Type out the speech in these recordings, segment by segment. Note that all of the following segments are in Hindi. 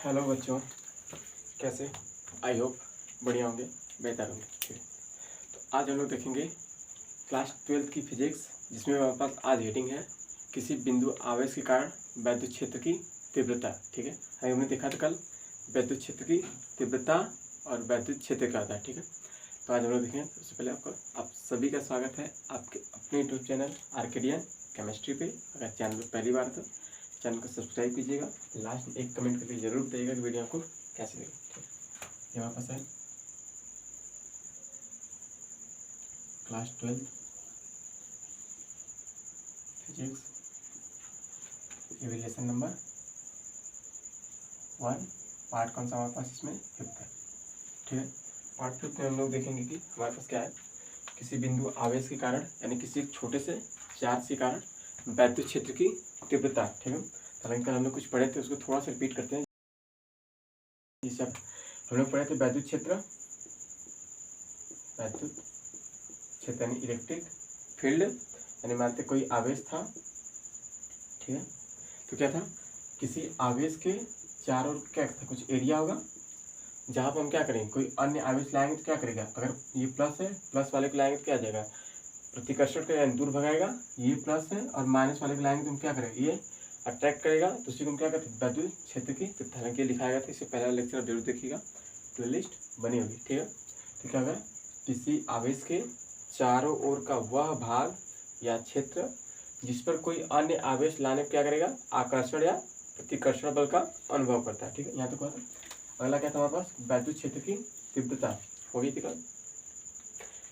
हेलो बच्चों, कैसे? आई होप बढ़िया होंगे, बेहतर होंगे। ठीक है, तो आज हम लोग देखेंगे क्लास 12th की फिजिक्स, जिसमें हमारे पास आज हेडिंग है किसी बिंदु आवेश के कारण वैद्युत क्षेत्र की तीव्रता। ठीक है, हमने देखा था कल वैद्युत क्षेत्र की तीव्रता और वैद्युत क्षेत्र क्या होता है। ठीक है, तो आज हम लोग देखें। सबसे पहले आप सभी का स्वागत है आपके अपने यूट्यूब चैनल आर्केडियन केमिस्ट्री पे। अगर चैनल पर पहली बार तो चैनल को सब्सक्राइब कीजिएगा। लास्ट में एक कमेंट करके जरूर बताइएगा कि वीडियो आपको कैसी लगी। ठीक है, ये वापस है क्लास 12 फिजिक्स, ये लेसन नंबर 1, पार्ट कौन सा हमारे पास इसमें 5th है। ठीक है, पार्ट 5th में हम लोग देखेंगे कि हमारे पास क्या है, किसी बिंदु आवेश के कारण यानी किसी एक छोटे से चार्ज के कारण वैद्युत क्षेत्र की तीव्रता। ठीक है, हालांकि कल हम लोग कुछ पढ़े थे, उसको थोड़ा सा रिपीट करते हैं। जिसे हम लोग पढ़े थे वैद्युत क्षेत्र यानी इलेक्ट्रिक फील्ड, यानी मानते कोई आवेश था। ठीक है, तो क्या था, किसी आवेश के चारों ओर क्या था, कुछ एरिया होगा जहाँ पर हम क्या करेंगे, कोई अन्य आवेश लाएंगे तो क्या करेगा, अगर ये प्लस है, प्लस वाले को लाएंगे तो क्या आ जाएगा, प्रतिकर्षण का दूर भगाएगा। ये प्लस है और माइनस वाले को लाएंगे तो हम क्या करेंगे, ये अट्रैक्ट करेगा, तो उसी को हम क्या करते हैं, वैद्युत क्षेत्र की तीव्रता। हालांकि लिखाया था, इससे पहला लेक्चर जरूर देखिएगा, प्लेलिस्ट बनी होगी। ठीक है, तो क्या होगा, किसी आवेश के चारों ओर का वह भाग या क्षेत्र जिस पर कोई अन्य आवेश लाने पर क्या करेगा, आकर्षण या प्रतिकर्षण बल का अनुभव करता है। ठीक है, यहाँ तक हुआ था। अगला क्या था हमारे पास, वैद्युत क्षेत्र की तीव्रता हो गई थी कल।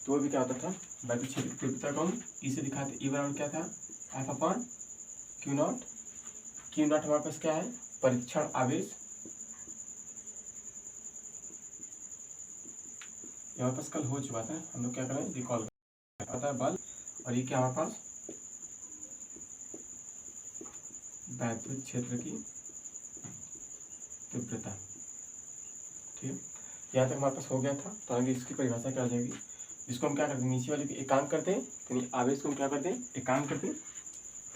तो वो भी क्या होता था, वैद्युत क्षेत्र की तीव्रता को हम इसे दिखाते, ई बराबर क्या था, F upon Q not. Q not हमारे पास क्या है, परीक्षण आवेश, हमारे पास कल हो चुका था, हम लोग क्या करें, रिकॉल करता है बल, और ये क्या हमारे पास वैद्युत क्षेत्र की तीव्रता। ठीक है, यहाँ तक हमारे पास हो गया था। तो आगे इसकी परिभाषा क्या हो जाएगी, इसको हम क्या करते हैं, नीचे वाले की एकांक करते हैं, यानी आवेश को हम क्या करते हैं, एकांक करते हैं,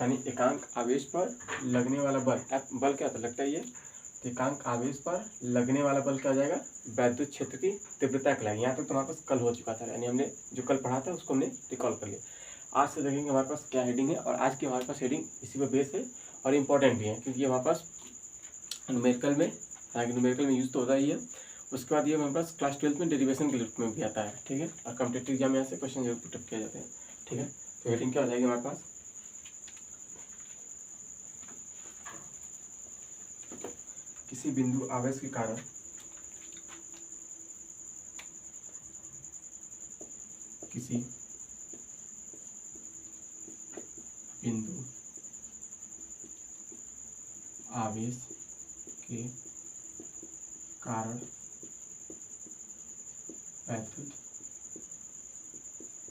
यानी एकांक आवेश पर लगने वाला बल, बल क्या होता है, लगता है ये, तो एकांक आवेश पर लगने वाला बल क्या हो जाएगा, वैद्युत क्षेत्र की तीव्रता कहलाएगी। यहाँ तक तो हमारे पास कल हो चुका था, यानी हमने जो कल पढ़ा था उसको हमने रिकॉल कर लिया। आज से देखेंगे हमारे पास क्या हेडिंग है, और आज की हमारे पास हेडिंग इसी पर बेस है और इम्पोर्टेंट भी है, क्योंकि हमारे पास न्यूमेरिकल में, हालांकि न्यूमेरिकल में यूज तो होता ही है। उसके बाद ये हमारे पास क्लास 12 में डेरिवेशन के रूप में भी आता है। ठीक है, और कॉम्पिटिटिव एग्जाम में यहाँ से क्वेश्चन जरूर पुटअप किए जाते हैं। ठीक है, तो हेडिंग क्या हो जाएगी हमारे पास, किसी बिंदु आवेश के कारण किसी बिंदु आवेश के कारण वैद्युत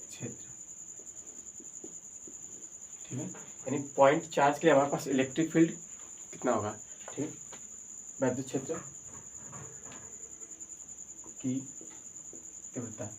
क्षेत्र। ठीक है, यानी पॉइंट चार्ज के लिए हमारे पास इलेक्ट्रिक फील्ड कितना होगा। ठीक है, वैद्युत क्षेत्र की तीव्रता,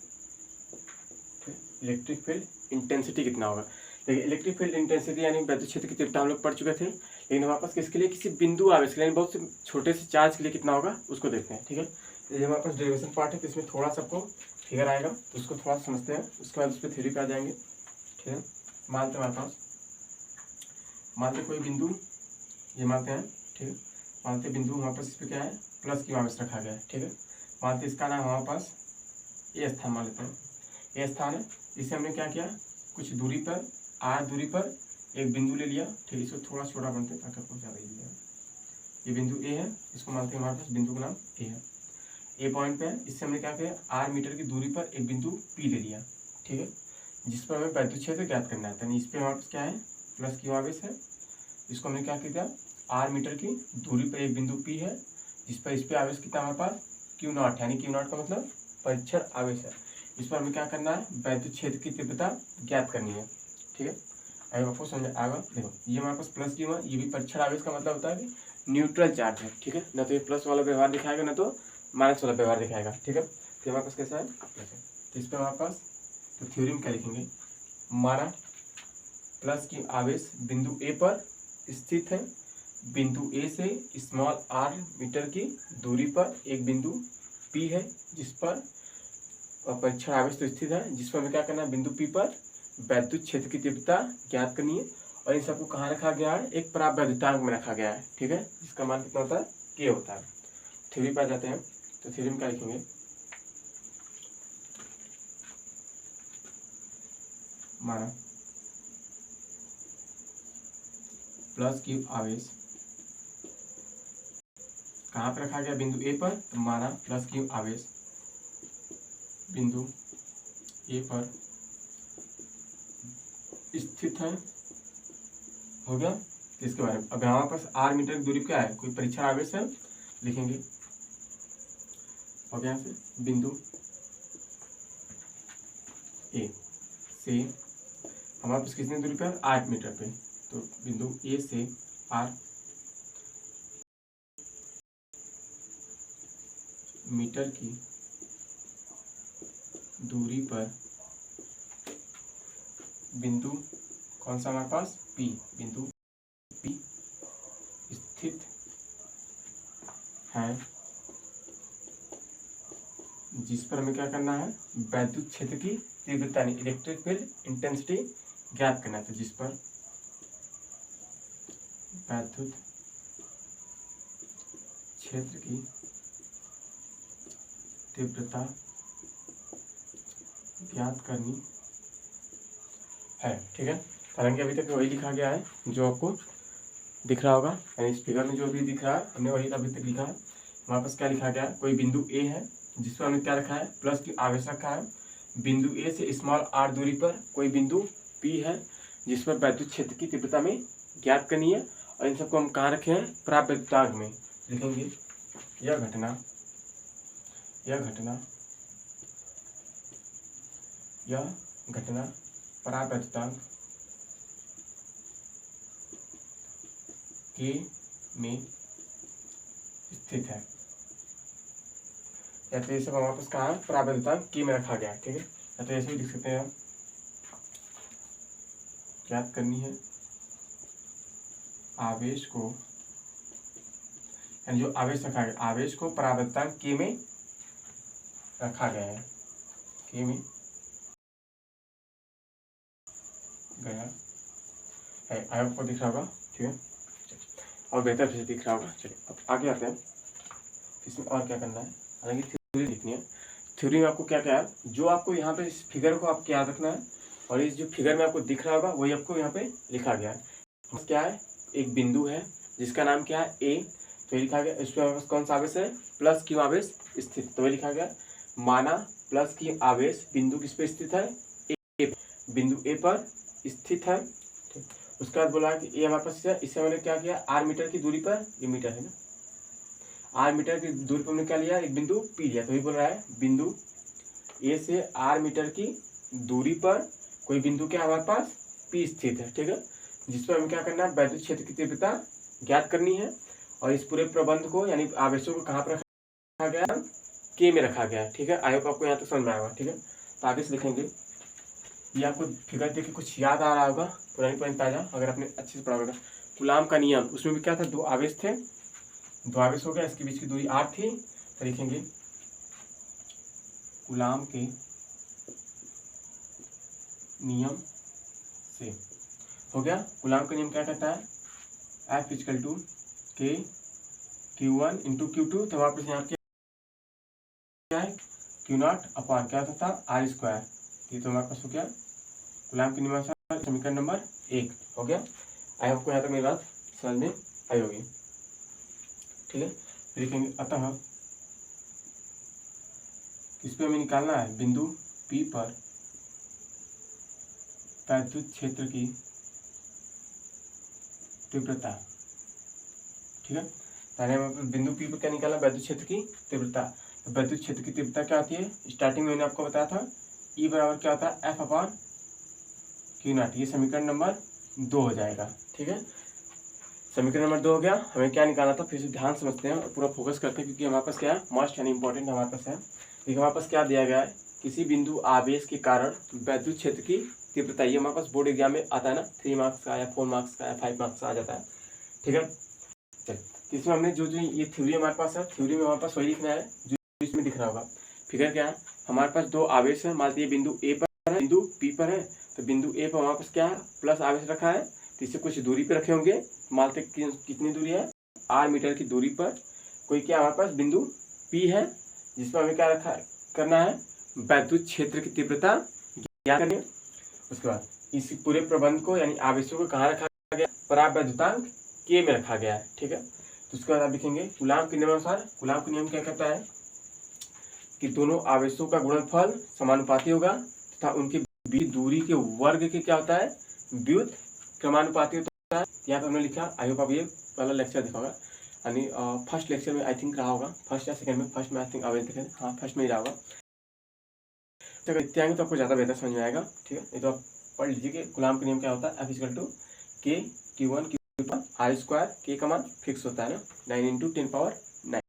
इलेक्ट्रिक फील्ड इंटेंसिटी कितना होगा। देखिए, इलेक्ट्रिक फील्ड इंटेंसिटी यानी वैद्युत क्षेत्र की तीव्रता हम लोग पढ़ चुके थे, लेकिन हमारे पास किसके लिए, किसी बिंदु आवेश के लिए, बहुत से छोटे से चार्ज के लिए कितना होगा उसको देखते हैं। ठीक है, ये हमारे पास डेरिवेशन पार्ट है, तो इसमें थोड़ा सा आपको फिगर आएगा, तो उसको थोड़ा समझते हैं, उसके बाद उस पर थ्योरी पे आ जाएंगे। ठीक है, मानते हैं हमारे पास, मानते कोई बिंदु, ये मानते हैं। ठीक है, मानते बिंदु हमारे पास, इस पर क्या है, प्लस की आवेश रखा गया है। ठीक है, मानते इसका नाम हमारे पास ये स्थान मान लेते हैं, ये स्थान है। इसे हमने क्या किया, कुछ दूरी पर, आर दूरी पर एक बिंदु ले लिया। ठीक है, इसको थोड़ा छोटा बनते हैं ताकि आपको ज़्यादा इजी है। ये बिंदु ए है, इसको मानते हैं हमारे पास बिंदु का नाम ए है, ए पॉइंट पे है। इससे हमने क्या किया, आर मीटर की दूरी पर एक बिंदु पी ले लिया। ठीक है, जिस पर हमें वैद्युत क्षेत्र ज्ञात करना है, यानी इस पर हमारे पास क्या है, प्लस की आवेश है। इसको हमने क्या किया, आर मीटर की दूरी पर एक बिंदु पी है, जिस पर इस पर आवेश कितना हमारे पास क्यू नॉट, यानी क्यू नॉट का मतलब परीक्षण आवेश है। इस पर हमें क्या करना है, वैद्युत क्षेत्र की तीव्रता ज्ञात करनी है। ठीक है, अगर आपको समझ आएगा, देखो ये हमारे पास प्लस क्यू है, ये भी परीक्षण आवेश का मतलब होता है कि न्यूट्रल चार्ज है। ठीक है, ना तो ये प्लस वाला व्यवहार दिखाएगा, ना तो माइनस वाला व्यवहार दिखाएगा। ठीक है, तो हमारे पास कैसा है, प्लस है। तो इस पर हमारे पास, तो थ्योरी में क्या लिखेंगे, माना प्लस की आवेश बिंदु ए पर स्थित है, बिंदु ए से स्मॉल r मीटर की दूरी पर एक बिंदु P है जिस पर परीक्षण आवेश तो स्थित है, जिस पर हमें क्या करना है, बिंदु P पर वैद्युत क्षेत्र की तीव्रता ज्ञात करनी है। और इन सबको कहाँ रखा गया है, एक परावैद्युतांक में रखा गया है, ठीक है, जिसका मान कितना होता है, K होता है। थ्योरी पर जाते हैं, तो थ्योरी में क्या लिखेंगे, माना प्लस Q आवेश कहाँ पर रखा गया, बिंदु A पर, तो माना प्लस Q आवेश बिंदु A पर स्थित है, हो गया। तो इसके बारे में अब हमारे पास r मीटर की दूरी क्या है, कोई परीक्षण आवेश है, लिखेंगे, हो गया से बिंदु A से हमारे पास कितनी दूरी पर, 8 मीटर पे, तो बिंदु A से r मीटर की दूरी पर बिंदु कौन सा हमारे पास, P, बिंदु P स्थित है, जिस पर हमें क्या करना है, वैद्युत क्षेत्र की तीव्रता यानी इलेक्ट्रिक फील्ड इंटेंसिटी ज्ञात करना है। तो जिस पर वैद्युत क्षेत्र की तीव्रता ज्ञात करनी है, ठीक है। हालांकि अभी तक वही लिखा गया है जो आपको दिख रहा होगा, यानी इस फिगर में जो भी दिख रहा है हमने वही अभी तक लिखा है। हमारे पास क्या लिखा गया है, कोई बिंदु ए है जिस पर हमने क्या रखा है, प्लस की आवेश रखा है। बिंदु ए से स्मॉल r दूरी पर कोई बिंदु P है जिस पर वैद्युत क्षेत्र की तीव्रता में ज्ञात करनी है। और इन सबको हम कहाँ रखे हैं, परावैद्युतांक में लिखेंगे। यह घटना परावैद्युतांक K में स्थित है, या तो ये सब हमारे पास कहाँ है, परावैद्युतांक K में रखा गया है, ठीक है। या तो ऐसे भी लिख सकते हैं, ज्ञात करनी है आवेश को, यानी जो आवेश रखा गया, आवेश को परावैद्युतांक K में रखा गया है, K में गया है। आई आपको दिख रहा होगा, ठीक है, और बेहतर से दिख रहा होगा। चलिए अब आगे आते हैं, इसमें और क्या करना है, हालांकि थ्योरी लिखनी है। थ्योरी में आपको क्या क्या है, जो आपको यहाँ पे इस फिगर को आपको याद रखना है, और इस जो फिगर में आपको दिख रहा होगा वही आपको यहाँ पे लिखा गया है। क्या है, एक बिंदु है जिसका नाम क्या है, ए, तो ये लिखा गया। इस पर कौन सा आवेश है, प्लस Q आवेश स्थित, तो ये लिखा गया, माना प्लस Q आवेश बिंदु किस पे स्थित है, ए, बिंदु ए पर स्थित है। उसके बाद बोला कि ये हमारे पास, इससे हमने क्या किया, r मीटर की दूरी पर, ये मीटर है ना, r मीटर की दूरी पर हमने क्या लिया, एक बिंदु P लिया। तो ये बोल रहा है बिंदु A से r मीटर की दूरी पर कोई बिंदु क्या हमारे पास P स्थित है, ठीक है, जिस पर हमें क्या करना है, वैद्युत क्षेत्र की तीव्रता ज्ञात करनी है। और इस पूरे प्रबंध को यानी आवेशों को कहाँ पर रखा गया, K में रखा गया है, ठीक है। आई होप आपको यहाँ तक समझ में आएगा, ठीक है। तो आगे से लिखेंगे, ये आपको फिगर देख के कुछ याद आ रहा होगा, पुरानी ताजा, अगर आपने अच्छे से पढ़ा होगा। कूलाम का नियम, उसमें भी क्या था, दो आवेश थे, दो आवेश हो गया, इसके बीच की दूरी r थी, तो लिखेंगे कूलाम के नियम से, हो गया। कूलाम का नियम क्या कहता है, F equal to K Q1 into Q2, तो वापस यहाँ क्या है, Q0 अपॉन क्या था, R स्क्वायर। ये तो हमारे पास हो गया कूलाम के नियम से समीकरण नंबर 1, हो गया। आई आपको यहाँ तक मेरी बात समझ में आई होगी, ठीक है। फिर लिखेंगे, अतः इस पे हमें निकालना है बिंदु P पर वैद्युत क्षेत्र की तीव्रता, ठीक है। पहले हम बिंदु P पर क्या निकालना, वैद्युत क्षेत्र की तीव्रता। तो वैद्युत क्षेत्र की तीव्रता क्या आती है, स्टार्टिंग में मैंने आपको बताया था, E बराबर क्या होता है, F अपॉन Q0। ये समीकरण नंबर 2 हो जाएगा, ठीक है। समीकरण नंबर 2 हो गया। हमें क्या निकालना था, फिर से ध्यान समझते हैं और पूरा फोकस करते हैं, क्योंकि हमारे पास क्या है, मस्ट यानी इंपॉर्टेंट हमारे पास है। देखिए हमारे पास क्या दिया गया है, किसी बिंदु आवेश के कारण वैद्युत क्षेत्र की तीव्रता, ये हमारे पास बोर्ड एग्जाम में आता है ना, 3 मार्क्स का या 4 मार्क्स का या 5 मार्क्स का आ जाता है, ठीक है। चल, तो इसमें हमने जो जो ये थ्योरी हमारे पास है, थ्योरी में हमारे पास वही लिखना है जो इसमें दिख रहा होगा। फिगर क्या है, हमारे पास दो आवेश है, मान लीजिए बिंदु ए पर है, बिंदु पी पर है। तो बिंदु ए पर हमारे पास क्या है, प्लस आवेश रखा है, तो इससे कुछ दूरी पर रखे होंगे। मान लीजिए कितनी दूरी है, r मीटर की दूरी पर कोई क्या हमारे पास बिंदु पी है, जिसमें हमें क्या रखा करना है, वैद्युत क्षेत्र की तीव्रता ज्ञात करनी है। उसके बाद इस पूरे प्रबंध को यानी आवेशों को कहाँ रखा गया, परावैद्युतांक के में रखा गया है। ठीक है, तो उसके बाद आप लिखेंगे कूलाम के नियमानुसार। कूलाम का नियम क्या कहता है कि दोनों आवेशों का गुणनफल समानुपाती होगा तथा उनके बीच दूरी के वर्ग के क्या होता है, व्युत क्रमानुपाती होता है। यहाँ पे हमने लिखा, आई होप आप ये वाला लेक्चर देखा होगा, यानी फर्स्ट लेक्चर में आई थिंक रहा होगा, फर्स्ट या सेकंड में, फर्स्ट में आई थिंक आवेश देखें, हाँ फर्स्ट में ही रहा होगा। तो अगर इतने आएंगे तो आपको ज़्यादा बेहतर समझ में आएगा। ठीक है, ये तो आप पढ़ लीजिए कि कूलाम का नियम क्या होता है, F = K Q1 Q2 R², K का मान फिक्स होता है ना, 9 × 10⁹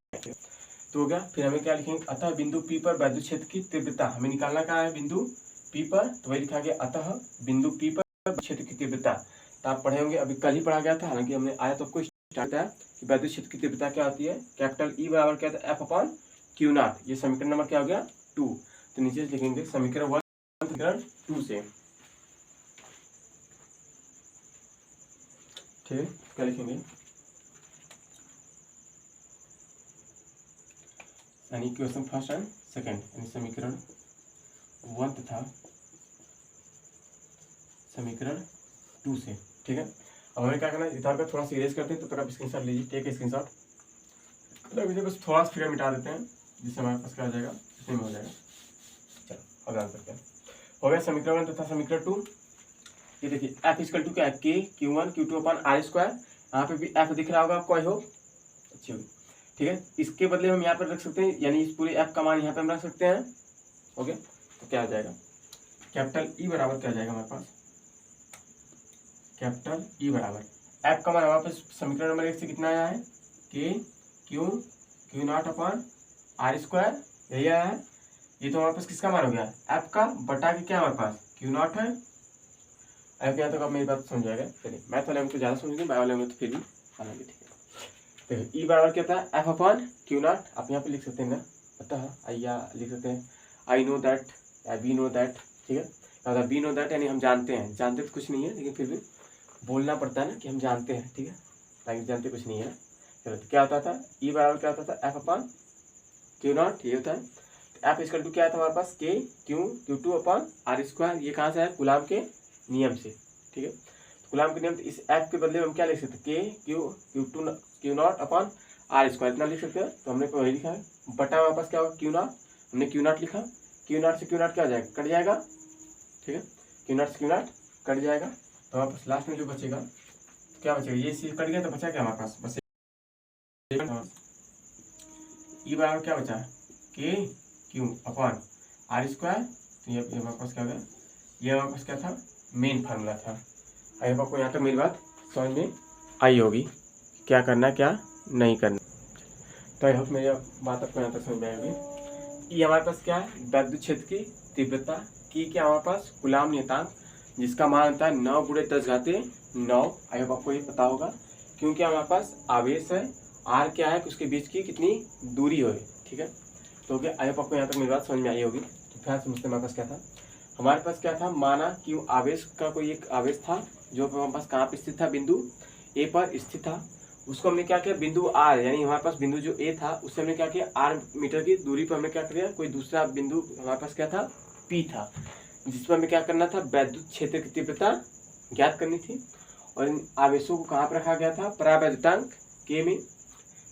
तो हो गया। फिर हमें क्या लिखेंगे, अतः बिंदु P पर वैद्युत क्षेत्र की तीव्रता हमें निकालना कहाँ है, बिंदु P पर, तो वही लिखा गया अतः बिंदु P पर क्षेत्र की तीव्रता। तो आप पढ़े होंगे, अभी कल ही पढ़ा गया था, हालांकि हमने आया तो आपको स्टार्ट है कि वैद्युत क्षेत्र की तीव्रता क्या होती है, कैपिटल E बराबर क्या था, F/Q0। ये समीकरण नंबर क्या हो गया, 2। तो नीचे लिखेंगे समीकरण 1 समीकरण 2 से। ठीक है, क्या लिखेंगे, यानी इक्वेशन फर्स्ट एंड सेकंड, यानी समीकरण 1 तथा समीकरण 2 से। ठीक है, अब हमें क्या करना है, इधर का थोड़ा सा इरेज करते हैं, तो तब आप स्क्रीनशॉट लीजिए, टेक स्क्रीनशॉट। तो बस थोड़ा सा फिगर मिटा देते हैं, जिससे हमारे पास क्या हो जाएगा, इतने में हो जाएगा। चलो अब आंसर क्या हो गया, समीकरण 1 तथा समीकरण 2। ये देखिए F = क्या है, K Q1 Q2 R²। यहाँ पे भी F दिख रहा होगा आपको, आई होप अच्छी होगी। ठीक है, इसके बदले हम यहाँ पर रख सकते हैं, यानी इस पूरे F का मान यहाँ पे हम रख सकते हैं। ओके, तो क्या आ जाएगा, कैपिटल E बराबर क्या आ जाएगा हमारे पास, कैपिटल E बराबर F का मान हमारे पास समीकरण नंबर 1 से कितना आया है, K Q Q0 R², यही आया है। ये तो हमारे पास किसका मान हो गया, F का बटा के क्या हमारे पास Q0 है। अब यहाँ तक आप मेरी बात समझ जाएगा। चलिए मैथ वाले में तो ज़्यादा समझेंगे, बायो वाले में तो फिर भी हालांकि ठीक है। देखो E बराबर क्या था, F/Q0। आप यहाँ पे लिख सकते हैं ना, अतः या लिख सकते हैं आई नो दैट या वी नो दैट। ठीक है, वी नो दैट यानी हम जानते हैं, जानते तो कुछ नहीं है लेकिन फिर भी बोलना पड़ता है ना कि हम जानते हैं। ठीक है, ताकि जानते कुछ नहीं है ना। चलो तो क्या होता था, E बराबर क्या होता था, F/Q0 ये होता है। F = क्या था हमारे पास, K Q2 R²। ये कहाँ से है, कूलाम के नियम से। ठीक है, तो कूलाम के नियम, इस F के बदले में हम क्या लिख सकते हैं, K Q0 R², इतना लिख सकते हैं। तो हमने वही लिखा है, बटा हमारे पास क्या होगा Q0, हमने Q0 लिखा, Q0 से Q0 क्या हो जाएगा, कट जाएगा। ठीक है, Q0 से Q0 कट जाएगा, तो हमारे पास लास्ट में जो बचेगा क्या बचेगा, ये चीज कट गया तो बचा क्या हमारे पास, बस E बराबर क्या बचा, K Q/R²। तो ये हमारे पास क्या हो गया, ये हमारे पास क्या था, मेन फार्मूला था। आई होप आपको यहाँ तक मेरी बात समझ में आई होगी, क्या करना क्या नहीं करना। तो आई होप मेरी बात आपको यहाँ तक समझ में आएगी। ये हमारे पास क्या है, वैद्युत क्षेत्र की तीव्रता की क्या हमारे पास कूलाम नियतांक, जिसका मान होता है 9 × 10⁹ आई होप आपको ये पता होगा, क्योंकि हमारे पास आवेश है, आर क्या है, उसके बीच की कितनी दूरी हो। ठीक है, तो क्या आई होप आपको यहाँ तक मेरी बात समझ में आई होगी। तो फिर समझते हमारे पास क्या था, हमारे पास क्या था, माना कि आवेश का कोई एक आवेश था जो हमारे पास कहाँ पे स्थित था, बिंदु ए पर स्थित था। उसको हमने क्या किया, बिंदु आर यानी हमारे पास बिंदु जो ए था उससे हमने क्या किया, R मीटर की दूरी पर हमने क्या किया, कोई दूसरा बिंदु हमारे पास क्या था, P था, जिस पर हमें क्या करना था, वैद्युत क्षेत्र की तीव्रता ज्ञात करनी थी। और इन आवेशों को कहाँ पर रखा गया था, परावैद्युतांक K में।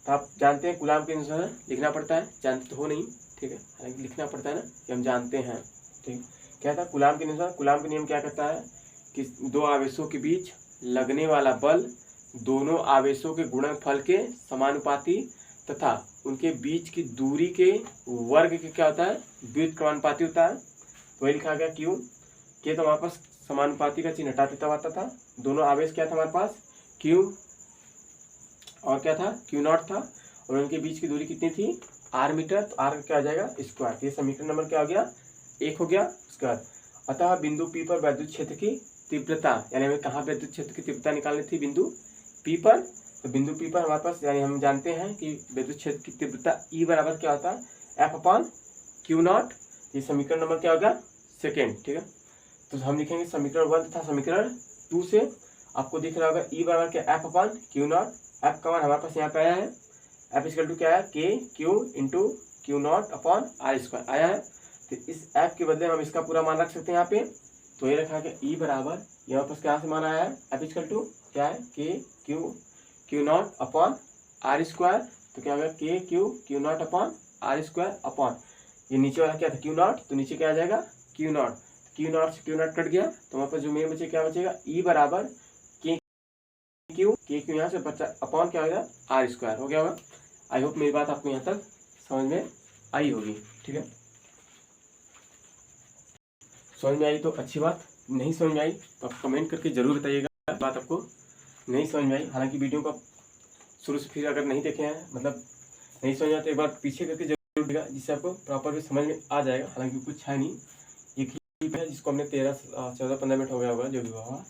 तो आप जानते हैं कूलाम के अनुसार लिखना पड़ता है, जानते तो हो नहीं। ठीक है, हालांकि लिखना पड़ता है ना कि हम जानते हैं। ठीक, क्या था कूलाम के अनुसार, कूलाम का नियम क्या कहता है कि दो आवेशों के बीच लगने वाला बल दोनों आवेशों के गुणनफल के समानुपाती तथा उनके बीच की दूरी के वर्ग के क्या होता है, व्युत क्रमानुपाती होता है। तो वही लिखा गया क्यों, के तो हमारे पास समानुपाती का चिन्ह हटाते तब आता था। दोनों आवेश क्या था हमारे पास, Q और क्या था, Q0 था, और उनके बीच की दूरी कितनी थी, R मीटर। तो R क्या आ जाएगा, स्क्वायर। ये समीकरण नंबर क्या हो गया, 1 हो गया। उसके बाद अतः बिंदु P पर वैद्युत क्षेत्र की तीव्रता, यानी हमें कहाँ वैद्युत क्षेत्र की तीव्रता निकालनी थी, बिंदु P पर, तो बिंदु P पर हमारे पास यानी हम जानते हैं कि विद्युत क्षेत्र की तीव्रता E बराबर क्या होता है, F/Q0। ये समीकरण नंबर क्या होगा, सेकेंड। ठीक है, तो हम लिखेंगे समीकरण 1 तथा समीकरण 2 से आपको दिख रहा होगा E बराबर क्या, F/Q0। F का मान हमारे पास यहाँ पे आया है, F इक्वल टू क्या है, KQ इंटू Q0/R² आया है। तो इस F के बदले हम इसका पूरा मान रख सकते हैं यहाँ पे। तो ये रखा है E बराबर, यहाँ पर क्या से मान आया है, F इक्वल टू क्या है, Q0/R²। तो क्या होगा, KQ Q0/R² अपॉन ये नीचे वाला क्या था, Q0, तो नीचे क्या आ जाएगा, Q0। Q0 से Q0 कट गया तो हमारे पास जो मेन बचे क्या बचेगा, E बराबर KQ यहाँ से बचा अपॉन क्या होगा, R² हो गया होगा। आई होप मेरी बात आपको यहाँ तक समझ में आई होगी। ठीक है, समझ में आई तो अच्छी बात, नहीं समझ में आई तो आप कमेंट करके जरूर बताइएगा बात आपको नहीं समझ में आई। हालांकि वीडियो को शुरू से फिर अगर नहीं देखे हैं, मतलब नहीं समझ में तो एक बार पीछे करके जरूर देगा, जिससे आपको प्रॉपर भी समझ में आ जाएगा। हालांकि कुछ है नहीं, ये क्लिप है जिसको हमने 14-15 मिनट हो गया होगा जो भी हुआ।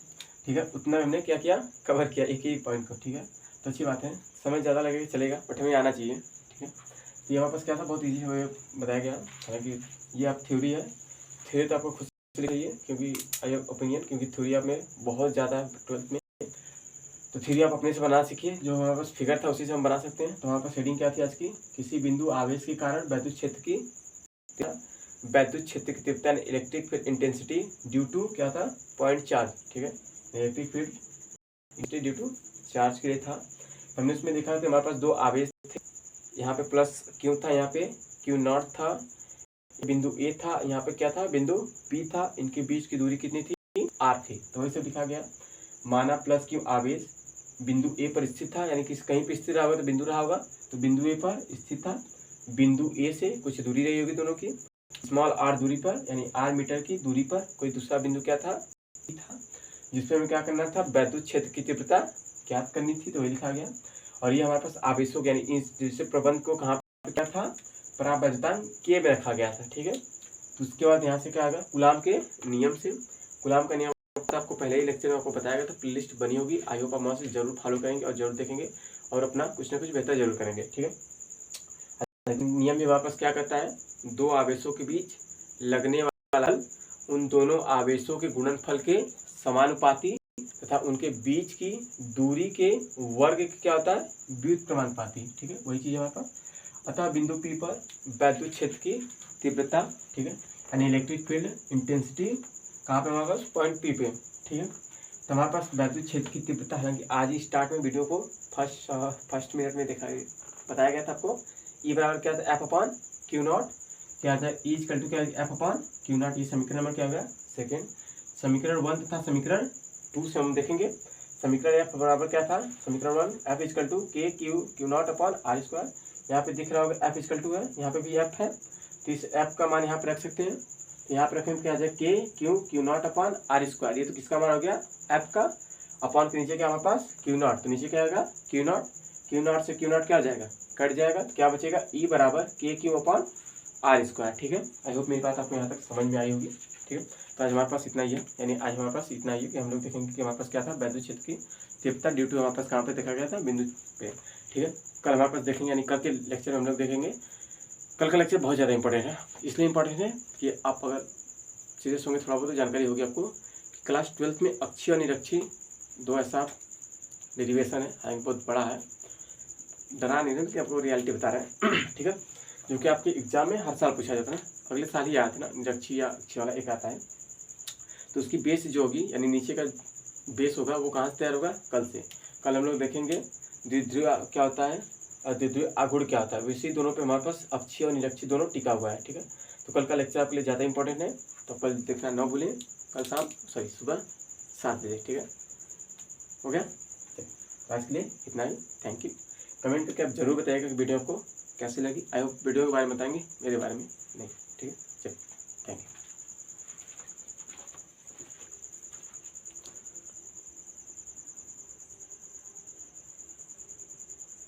ठीक है, उतना हमने क्या किया, कवर किया एक ही पॉइंट को। ठीक है, तो अच्छी बात है, समय ज़्यादा लगेगा चलेगा, बट हमें आना चाहिए। ठीक है, तो ये हमारे पास क्या था, बहुत ईजी हो बताया गया। हालांकि ये आप थ्योरी है, थ्योरी तो आपको खुद से चाहिए, क्योंकि आई ओपिनियन, क्योंकि थ्योरी आप में बहुत ज़्यादा है 12th में, तो थ्योरी आप अपने से बना सीखिए। जो हमारे पास फिगर था उसी से हम बना सकते हैं। तो हमारे पास हेडिंग क्या थी आज की, किसी बिंदु आवेश के कारण विद्युत क्षेत्र की तीव्रता electric field intensity due to क्या था, पॉइंट चार्ज। ठीक है, electric field due to charge के लिए था। हमने उसमें देखा कि हमारे पास दो आवेश थे, यहाँ पे प्लस Q था, यहाँ पे Q0 था, बिंदु A था, यहाँ पे क्या था, बिंदु P था। इनके बीच की दूरी कितनी थी, R थी। तो वैसे लिखा गया, माना प्लस Q आवेश बिंदु A पर स्थित था, यानी कि कहीं पर स्थित रहा होगा तो बिंदु रहा होगा, तो बिंदु A पर स्थित था। बिंदु A से कुछ दूरी रही होगी दोनों की, स्मॉल r दूरी पर, यानी r मीटर की दूरी पर कोई दूसरा बिंदु क्या था, जिसपे हमें क्या करना था, विद्युत क्षेत्र की तीव्रता ज्ञात करनी थी। तो ये लिखा गया। और ये हमारे पास आवेशों यानी इस प्रबंध को कहाँ पे क्या था, परावैद्युतांक K में रखा गया था। ठीक है, तो उसके बाद यहाँ से क्या आएगा, कूलाम के नियम से। कूलाम का नियम आपको पहले ही लेक्चर में आपको बताया गया था, प्ले लिस्ट बनी होगी। आई होप आप वहाँ से जरूर फॉलो करेंगे और जरूर देखेंगे और अपना कुछ ना कुछ बेहतर जरूर करेंगे। ठीक है, नियम में वापस क्या करता है, दो आवेशों के बीच लगने वाला बल उन दोनों आवेशों के गुणनफल के समानुपाती तथा उनके बीच की दूरी के वर्ग के क्या होता है, व्युत्क्रमानुपाती। ठीक है, वही चीज हमारे पास। अतः बिंदु P पर विद्युत क्षेत्र की तीव्रता, ठीक है, यानी इलेक्ट्रिक फील्ड इंटेंसिटी कहाँ पे हमारे पास, पॉइंट P पे। ठीक है, तो हमारे पास विद्युत क्षेत्र की तीव्रता, हालांकि आज ही स्टार्ट में वीडियो को फर्स्ट मिनट में बताया गया था आपको। E बराबर क्या था, F/Q0 क्या था, E इक्वल टू क्या है, F/Q0। ये समीकरण नंबर क्या होगा, सेकेंड। समीकरण 1 तथा समीकरण 2 से हम देखेंगे। समीकरण F बराबर क्या था, समीकरण 1 F equal to KQ Q0/R²। यहाँ पे दिख रहा होगा F इक्वल टू है, यहाँ पे भी F है, तो इस F का मान यहाँ पे रख सकते हैं। तो यहाँ पे रखेंगे क्या आ जाएगा, KQ Q0/R²। ये तो किसका मान हो गया, F का, अपॉन के नीचे क्या हमारे पास, Q0, तो नीचे क्या आएगा, Q0 से Q0 क्या आ जाएगा, कट जाएगा, तो क्या बचेगा, E बराबर KQ/R²। ठीक है, आई होप मेरी बात आपको यहाँ तक समझ में आई होगी। ठीक है, तो आज हमारे पास इतना ही है, यानी आज हमारे पास इतना ही है कि हम लोग देखेंगे कि हमारे पास क्या था, विद्युत क्षेत्र की तीव्रता ड्यू टू हमारे पास कहाँ पे देखा गया था, बिंदु पे। ठीक है, कल हमारे पास देखेंगे, यानी कल के लेक्चर में हम लोग देखेंगे। कल का लेक्चर बहुत ज़्यादा इंपॉर्टेंट है, इसलिए इंपॉर्टेंट है कि आप अगर सीरियस होंगे थोड़ा बहुत जानकारी होगी आपको। क्लास 12th में अक्षीय और निरक्षीय दो ऐसा डेरिवेशन है, हालांकि बहुत बड़ा है, डरा नहीं रहे कि आपको रियलिटी बता रहे हैं। ठीक है, जो कि आपके एग्जाम में हर साल पूछा जाता है, अगले साल ही आया था ना, निरक्षीय या अक्षीय वाला एक आता है। तो उसकी बेस जो होगी, यानी नीचे का बेस होगा, वो कहाँ से तैयार होगा, कल से। कल हम लोग देखेंगे द्विध्रुव क्या होता है और द्विध्रुव आघूर्ण क्या होता है। वैसे दोनों पे हमारे पास अक्षीय और निरक्षीय दोनों टिका हुआ है। ठीक है, तो कल का लेक्चर आपके लिए ज़्यादा इंपॉर्टेंट है, तो कल देखना न भूलें। कल सुबह 7 बजे। ठीक है, हो गया, आज के लिए इतना ही, थैंक यू। कमेंट करके आप जरूर बताइएगा कि वीडियो आपको कैसी लगी। आई होप वीडियो के बारे में बताएंगे, मेरे बारे में नहीं। ठीक है।